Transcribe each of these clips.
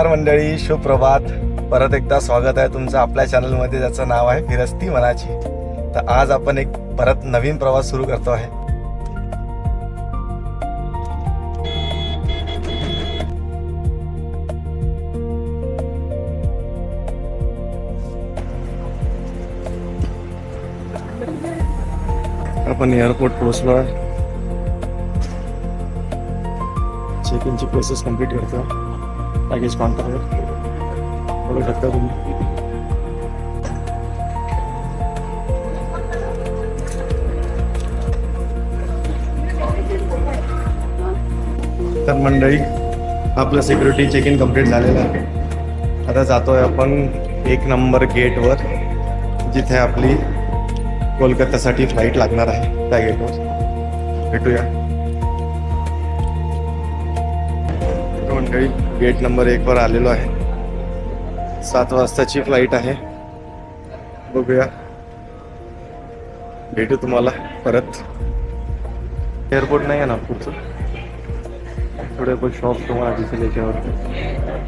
नमस्कार मंडळी, सुप्रभात. परत एकदा स्वागत आहे तुमचं आपल्या चॅनलमध्ये, ज्याचं नाव आहे फिरस्ती मनाची. तर आज आपण एक परत नवीन प्रवास सुरू करतो आहे. आपण एअरपोर्ट पोहोचलो आहे. चेक इनची प्रोसेस कंप्लीट करतो. पॅकेज काउंटरवर बघू शकता तुम्ही. तर मंडळी, आपलं सिक्युरिटी चेक इन कंप्लीट झालेलं आहे. आता जातोय आपण 1 नंबर गेटवर, जिथे आपली कोलकातासाठी फ्लाईट लागणार आहे. त्या गेटवर भेटूया मंडळी. गेट नंबर 1 वर आलेलो आहे. 7 वाजताची फ्लाईट आहे. बघूया, भेटू तुम्हाला परत. एअरपोर्ट नाही आहे ना पुढचं, थोडे पण शॉप तुम्हाला दिसेल याच्यावर.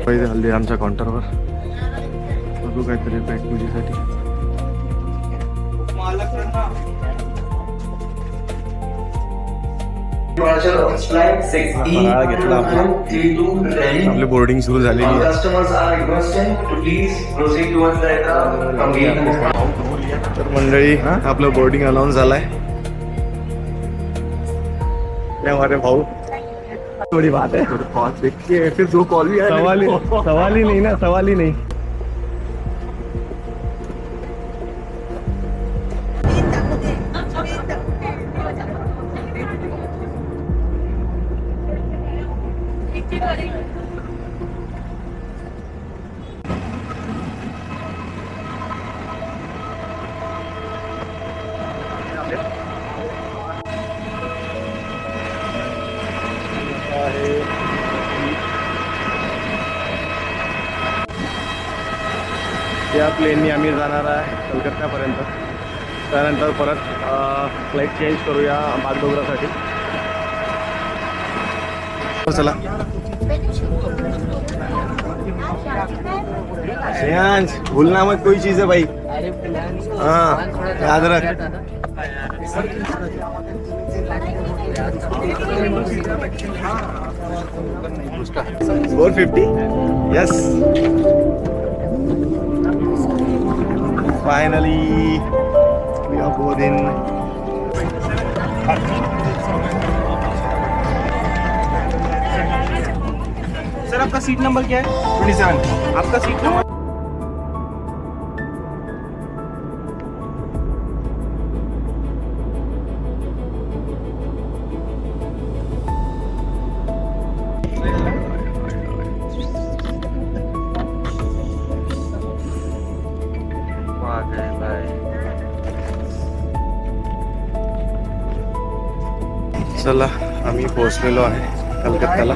पहिले हल्ली आमच्या काउंटरवर बघू काहीतरी बॅग पूजेसाठी. घेतला आपली बोर्डिंग सुरू झालेली आहे. तर मंडळी, आपलं बोर्डिंग अनाउन्स झालाय. हमारे भाऊ, थोड़ी बात है, फिर 2 कॉल भी सवाल ही नहीं ना, सवाल ही नहीं. या प्लेननी आम्ही जाणार आहे कलकत्त्यापर्यंत. त्यानंतर परत फ्लाईट चेंज करूया बागडोगरासाठी. चला श्रेयांश, भूलना मत कोई चीज है भाई. हाँ, याद रख. $450. Yes. Finally, we are boarding. Sir, आपका सीट नंबर क्या है? 27. आपका सीट नंबर चला, आम्ही पोहोचलेलो आहे कलकत्त्याला.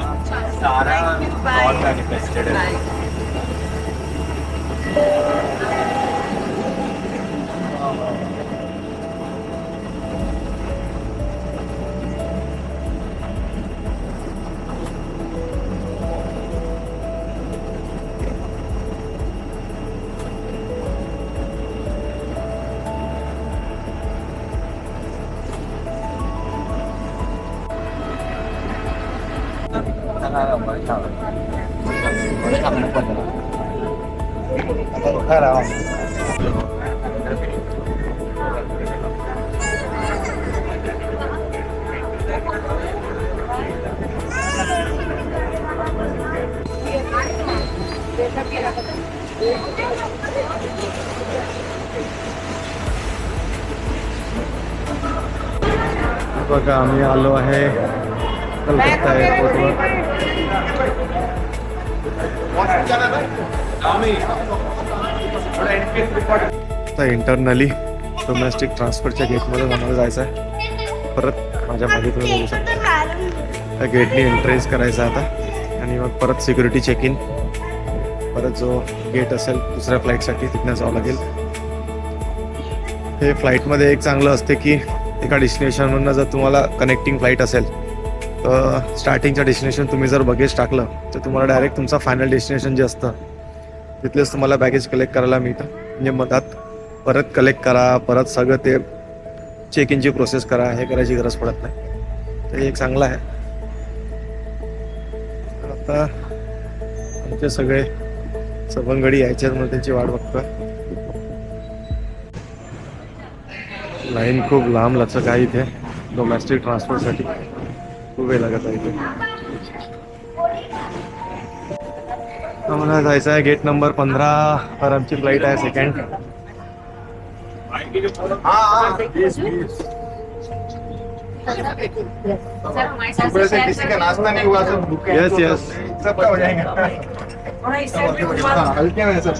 बघा, आम्ही आलो आहे कलकत्ता एअरपोर्टवर. आता इंटरनली डोमेस्टिक ट्रान्सफरच्या गेटमध्ये आम्हाला जायचं आहे. परत माझ्या मागे तुम्ही बघू शकता, त्या गेटनी एंट्रेन्स करायचं आता, आणि मग परत सिक्युरिटी चेक इन. परत जो गेट असेल दुसऱ्या फ्लाईटसाठी, तिथनं जावं लागेल. हे फ्लाईटमध्ये एक चांगलं असते की एका डेस्टिनेशनवरनं जर तुम्हाला कनेक्टिंग फ्लाईट असेल स्टार्टिंगच्या डेस्टिनेशन तुम्ही जर बॅगेज टाकलं तर तुम्हाला डायरेक्ट तुमचा फायनल डेस्टिनेशन जे असतं तिथलेच तुम्हाला बॅगेज कलेक्ट करायला मिळतं. म्हणजे मधात परत कलेक्ट करा, परत सगळं ते चेक इनची प्रोसेस करा, हे करायची गरज पडत नाही. तर हे एक चांगलं आहे. आता आमचे सगळे सवंगडी यायच्यात म्हणून त्यांची वाट बघतोय. लाईन खूप लांब लचक आहे इथे डोमेस्टिक ट्रान्सपोर्टसाठी. खूप वेळ लागत आहे इथे. आम्हाला जायचं आहे गेट नंबर 15 वर. आमची फ्लाईट आहे सेकंड. किसी का नाश्ता नहीं हुआ, सब भूखे हैं, यस तो यस. सबका हो जाएगा. हल्के में सब.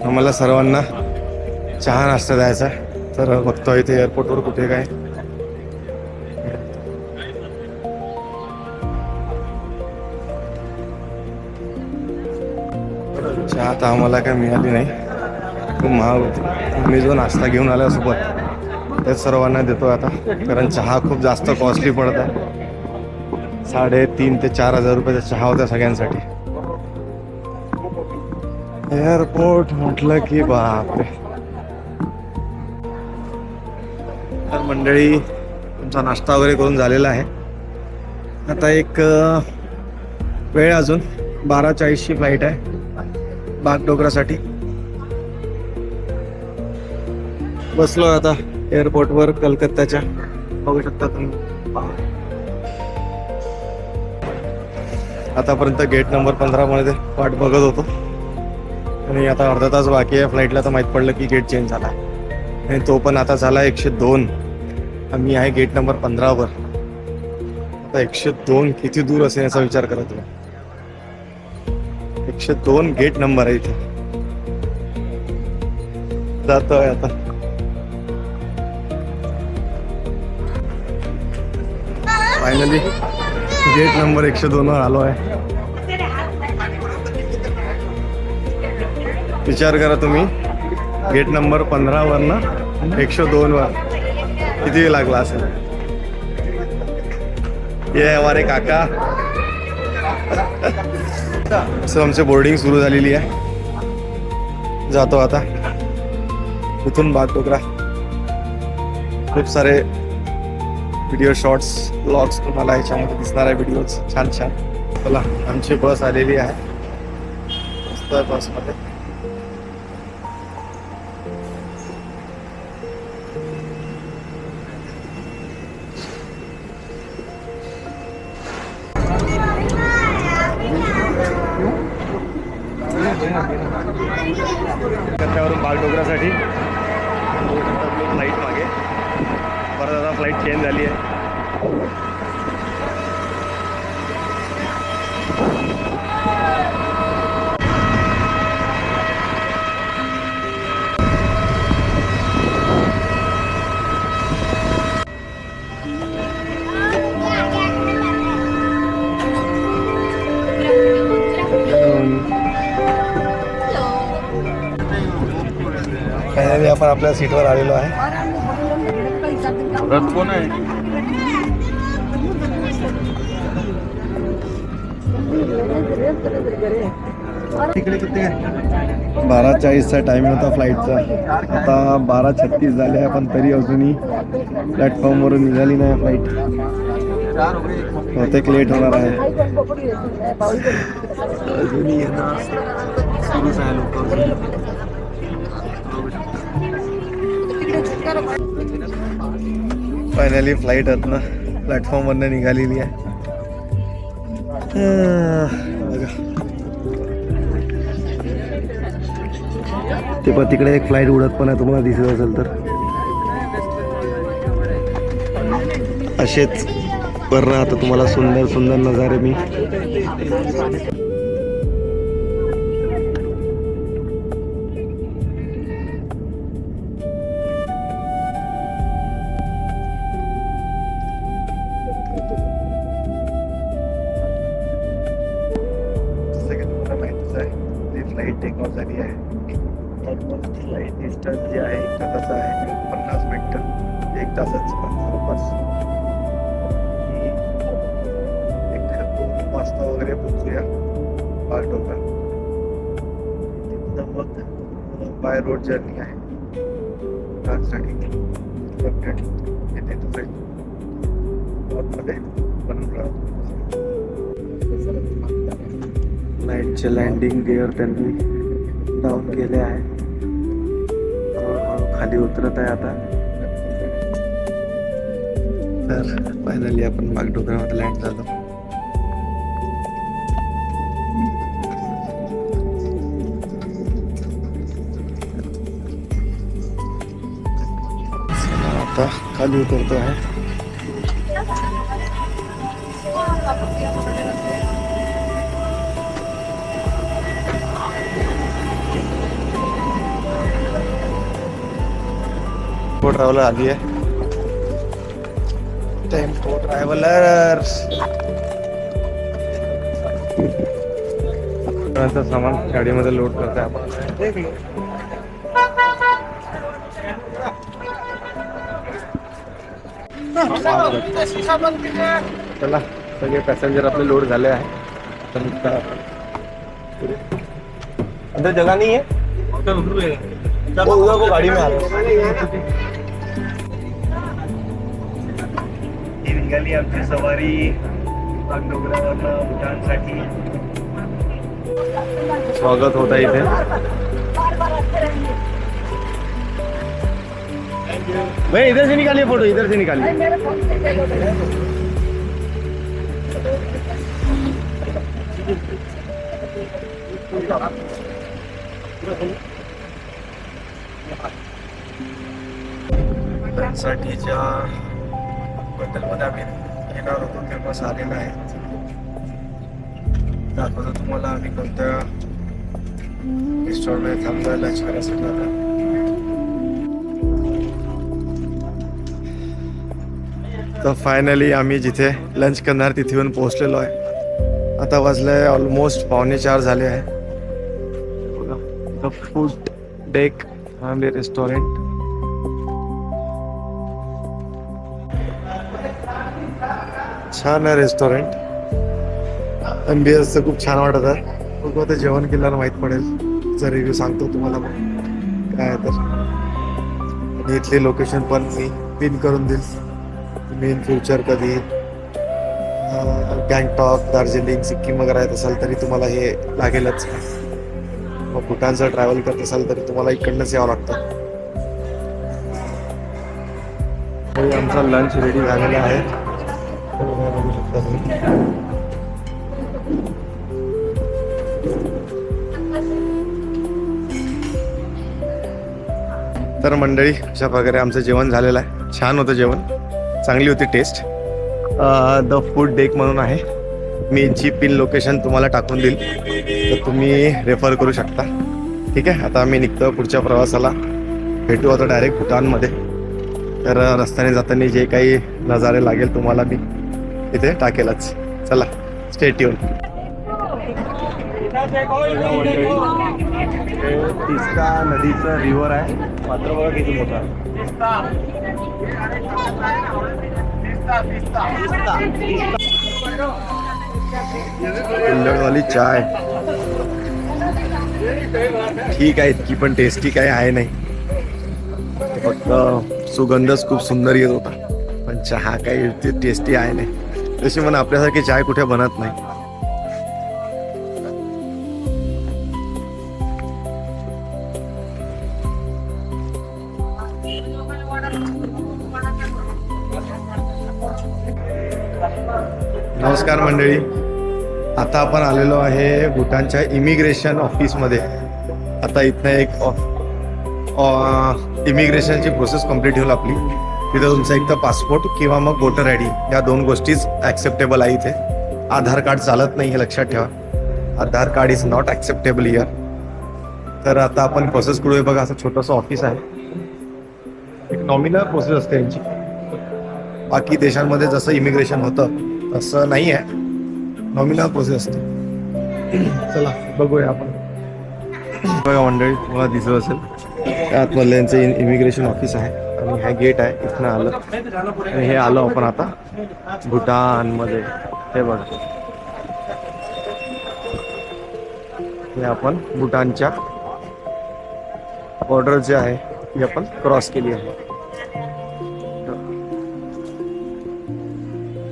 आम्हाला सर्वांना चहा नाश्ता द्यायचा आहे. तर बघतो इथे एअरपोर्टवर कुठे काय. चहा तर आम्हाला काय मिळाली नाही, खूप महाग होती. मी जो नाश्ता घेऊन आला सोबत तेच सर्वांना देतो आता, कारण चहा खूप जास्त कॉस्टली पडत आहे. 3,500 ते 4,000 रुपयाचा चहा होता सगळ्यांसाठी. एअरपोर्ट म्हटलं की बापरे. तर मंडळी तुमचा नाश्ता वगैरे करून झालेला आहे. आता एक वेळ अजून 12:40ची फ्लाईट आहे बागडोगरासाठी. बसलो आता एअरपोर्टवर कलकत्त्याच्या. बघू शकता तुम्ही. आतापर्यंत गेट नंबर 15 मध्ये वाट बघत होतो आणि आता अर्धा तास बाकी आहे फ्लाईटला. तर माहीत पडलं की गेट चेंज झाला आणि तो पण आता झाला 102. आम्ही आहे गेट नंबर 15 वर. आता 102 किती दूर असेल याचा विचार करा तुम्ही. 102 गेट नंबर आहे इथे. जातोय आता. फायनली गेट नंबर 102 वर आलो आहे. विचार करा तुम्ही, गेट नंबर 15 वरनं 102 वर किती वेळ लागला असेल. ये हमारे काका. असं आमची बोर्डिंग सुरू झालेली आहे. जातो आता इथून बागडोगरा. खूप सारे व्हिडिओ शॉर्ट्स ब्लॉग्स तुम्हाला याच्यामध्ये दिसणार आहे. व्हिडिओज छान छान. चला आमची बस आलेली आहे. मस्त आहे बसमध्ये. कलकत्त्यावरून बागडोगरासाठी फ्लाईट मागे. परत आता फ्लाईट चेंज झाली आहे. फायनली आपण आपल्या सीटवर आलेलो आहे. रथ कोण आहे? तिकडे किती आहे? 12:40चा टाइम होता फ्लाईटचा. आता 12:36 झाले आहे, पण तरी अजूनही प्लॅटफॉर्मवरून निघाली नाही फ्लाईट. बहुतेक लेट होणार आहे. अजूनही येणं सुरूच आहे. लोक फायनली फ्लाईट आतनं प्लॅटफॉर्मवरनं निघालेली आहे. बघा ते पण तिकडे एक फ्लाईट उडत पण आहे, तुम्हाला दिसत असेल तर. असेच वर राहतं तुम्हाला सुंदर सुंदर नजारे मी. ऑलमोस्ट फ्लाईट डिस्टन्स जे आहे 1 तासाचं आहे, 50 मिनटं 1 तासाचं जवळपास. 1-2 वाजता वगैरे पोहोचूया बागडोगरा. तिथं मग बाय रोड जर्नी आहे कारसाठी. येते तुझे मध्ये फ्लाईटचे लँडिंग गिअर त्यांनी डाऊन केले आहे. हळूहळू खाली उतरत आहे आता. तर फायनली आपण बागडोगरामध्ये लँड झालो. आता खाली उतरतो आहे. टेम्पो ट्रॅव्हलर आली आहे. टेम्पो ट्रॅव्हलर्स सामान गाडीमध्ये लोड करते आपण. चला सगळे पॅसेंजर आपले लोड झाले आहे. अंदर जगह नहीं है वो उधर वो गाड़ी में आ रहा है. निघाली आमची सवारी बागडोगरावरनं भूटानसाठी. स्वागत होता इथे. भाई इधर से निकालिए फोटो, इधर से निकालिए. साठीच्या हॉटेलमध्ये आम्ही येणार होतो तेव्हा आलेला आहे. दाखवतो तुम्हाला आम्ही कोणत्या रेस्टॉरंटमध्ये थांबलोय लंच करायसाठी. तर फायनली आम्ही जिथे लंच करणार तिथे येऊन पोहोचलेलो आहे. आता वाजलंय ऑलमोस्ट 3:45 झाले आहे. The food deck family restaurant. छान आहे रेस्टॉरंट. एम्बियन्स तर खूप छान वाटत आहे. बघू आता जेवण केल्यावर माहीत पडेल. जर रिव्ह्यू सांगतो तुम्हाला काय आहे तर. आणि इथली लोकेशन पण मी पिन करून देईल. तुम्ही इन फ्युचर कधी गँगटॉक, दार्जिलिंग, सिक्कीम वगैरे येत असाल तरी तुम्हाला हे लागेलच. मग भूटानचं ट्रॅव्हल करत असाल तरी तुम्हाला इकडनंच यावं लागतं. आमचा लंच रेडी झालेला आहे. बघू शकता तुम्ही. तर मंडळी अशा प्रकारे आमचं जेवण झालेलं आहे. छान होतं जेवण, चांगली होती टेस्ट. द फूड डेक म्हणून आहे. मी जी पिन लोकेशन तुम्हाला टाकून देईल तर तुम्ही रेफर करू शकता. ठीक आहे. आता आम्ही निघतो पुढच्या प्रवासाला. भेटू आता डायरेक्ट भूटानमध्ये. तर रस्त्याने जाताना जे काही नजारे लागेल तुम्हाला मी इथे टाकेलच. चला स्टे ट्यून. तिस्ता नदीचं रिव्हर आहे. मात्र बघा किती मोठा आहे. कुल्हड़वाली चाय ठीक आहे, इतकी पण टेस्टी काय आहे नाही. फक्त सुगंधच खूप सुंदर येत होता. पण चहा काही टेस्टी आहे नाही. तशी म्हणा आपल्यासारखी चाय कुठे बनत नाही. नमस्कार मंडळी. आता आपण आलेलो आहे भूटानच्या इमिग्रेशन ऑफिसमध्ये. आता इथनं एक इमिग्रेशनची प्रोसेस कंप्लीट होईल आपली. तिथं तुमचा एक तर पासपोर्ट किंवा मग वोटर आय डी या 2 गोष्टीच ॲक्सेप्टेबल आहे इथे. आधार कार्ड चालत नाही हे लक्षात ठेवा. Aadhaar card is not acceptable here. तर आता आपण प्रोसेस करूया. बघा असं छोटंसं ऑफिस आहे. एक नॉमिनल प्रोसेस असते यांची. बाकी देशांमध्ये जसं इमिग्रेशन होतं तसं नाही आहे, नॉमिनल प्रोसेस असते. चला बघूया आपण. बघा मंडळी, तुम्हाला दिसत असेल त्या आतमधलं यांचं इमिग्रेशन ऑफिस आहे आणि हा गेट आहे. इथनं आलं आणि हे आलो आपण आता भूटानमध्ये. हे बघा, हे आपण भूटानच्या बॉर्डर जे आहे ती आपण क्रॉस केली आहे.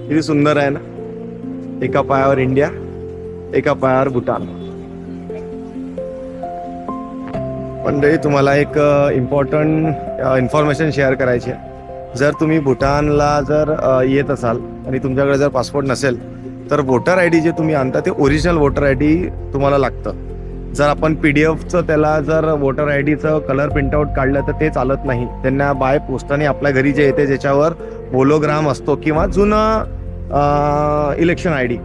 किती सुंदर आहे ना, एका पायावर इंडिया, एका पायावर भूटान. मंडळी, तुम्हाला एक इम्पॉर्टंट इन्फॉर्मेशन शेअर करायची आहे. जर तुम्ही भूटानला जर येत असाल आणि तुमच्याकडे जर पासपोर्ट नसेल तर वोटर आय डी जे तुम्ही आणता ते ओरिजिनल वोटर आय डी तुम्हाला लागतं. जर आपण PDF त्याला जर वोटर आय डीचं कलर प्रिंटआउट काढलं तर ते चालत नाही. त्यांना बाय पोस्टाने आपल्या घरी जे येते ज्याच्यावर होलोग्राम असतो किंवा जुनं इलेक्शन आय डी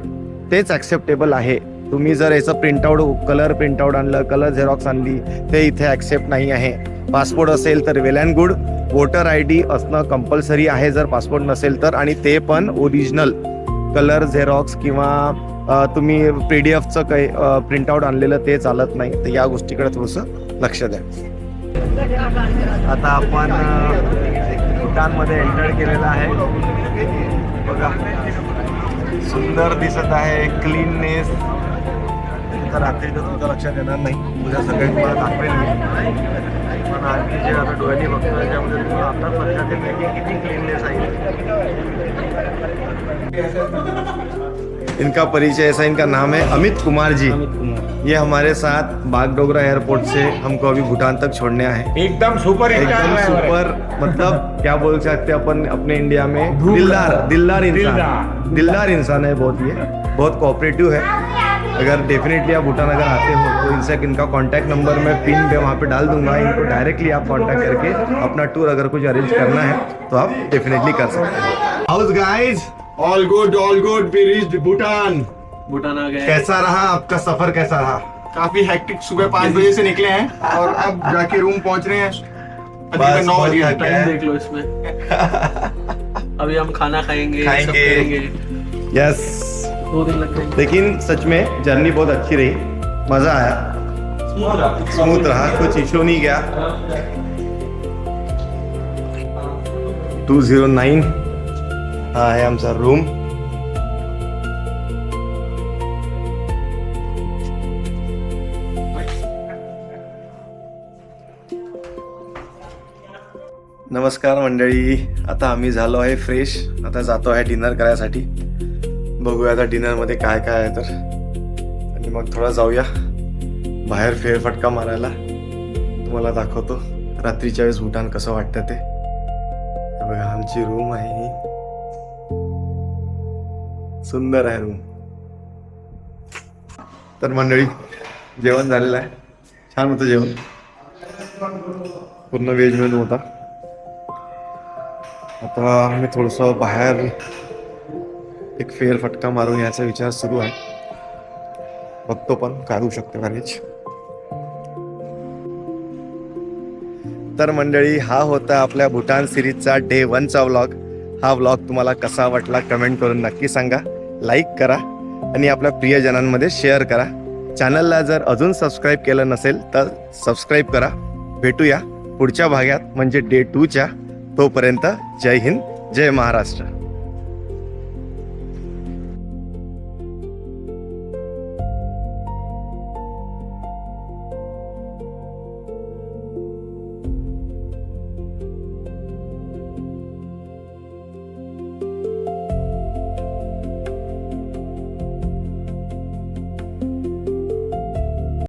तेच ॲक्सेप्टेबल आहे. तुम्ही जर याचं प्रिंटआउट कलर प्रिंटआउट आणलं, कलर झेरॉक्स आणली, ते इथे ॲक्सेप्ट नाही आहे. पासपोर्ट असेल तर well and good, voter I D असणं कंपल्सरी आहे जर पासपोर्ट नसेल तर, आणि ते पण ओरिजिनल. कलर झेरॉक्स किंवा तुम्ही PDF काही प्रिंटआउट आणलेलं ते चालत नाही. तर या गोष्टीकडे थोडंसं लक्ष द्या. आता आपण भूटानमध्ये एंटर केलेलं आहे. बघा, सुंदर दिसत आहे, क्लीननेस. तर रात्री तर तुमच्या लक्षात येणार नाही, उद्या सगळ्यात मला दाखवेल मी. पण आणखी जे आता डोळ्यांनी बघतो त्याच्यामध्ये तुम्हाला आता लक्षात येतं की किती क्लीननेस आहे. इनका परिचय ऐसा, इनका नाम है अमित कुमार जी. ये हमारे साथ बागडोगरा एयरपोर्ट से हमको अभी भूटान तक छोड़ने आए. एकदम सुपर एकदम सुपर, मतलब क्या बोल सकते हैं अपन अपने इंडिया में, दिलदार इंसान है बहुत. ये बहुत कोऑपरेटिव है. अगर डेफिनेटली आप भूटान अगर आते हो तो इनसे इनका कांटेक्ट नंबर मैं पिन पे वहाँ पे डाल दूंगा. इनको डायरेक्टली आप कांटेक्ट करके अपना टूर अगर कुछ अरेंज करना है तो आप डेफिनेटली कर सकते हैं. House guys, all good we reached Bhutan. Bhutan आ गए. कैसा रहा आपका सफर, कैसा रहा? काफी हेक्टिक. सुबह 5 बजे से निकले हैं और अब जाके रूम पहुंच रहे हैं. बस, 9 बजे बहुत टाइम देख लो इसमें. अभी हम खाना खाएंगे, सब करेंगे. यस. 2 दिन लग जाएंगे. लेकिन सच में जर्नी बहुत अच्छी रही, मजा आया, स्मूथ रहा, कुछ इशू नहीं गया. 209 हा आहे आमचा रूम. नमस्कार मंडळी, आता आम्ही झालो आहे फ्रेश. आता जातो आहे डिनर करायसाठी. बघूया आता डिनरमध्ये काय काय आहे तर, आणि मग थोडा जाऊया बाहेर फेरफटका मारायला. तुम्हाला दाखवतो रात्रीच्या वेळेस भूटान कसं वाटतं ते. हे बघा, आमची रूम आहे ही. सुंदर आहे रूम. तर मंडळी, जेवण झालेलं आहे. छान होतं जेवण, पूर्ण व्हेज मेनू होता. आता आम्ही थोडंसं बाहेर एक फेरफटका मारून याचा विचार सुरू आहे. बघतो पण काय होऊ शकतं मॅनेज. तर मंडळी, हा होता आपल्या भूटान सिरीजचा डे 1चा व्लॉग. हा व्लॉग तुम्हाला कसा वाटला कमेंट करून नक्की सांगा. लाईक करा आणि आपल्या प्रियजनांमध्ये शेअर करा. चॅनलला जर अजून सबस्क्राईब केलं नसेल तर सबस्क्राईब करा. भेटूया पुढच्या भागात म्हणजे डे 2च्या. तोपर्यंत जय हिंद, जय महाराष्ट्र.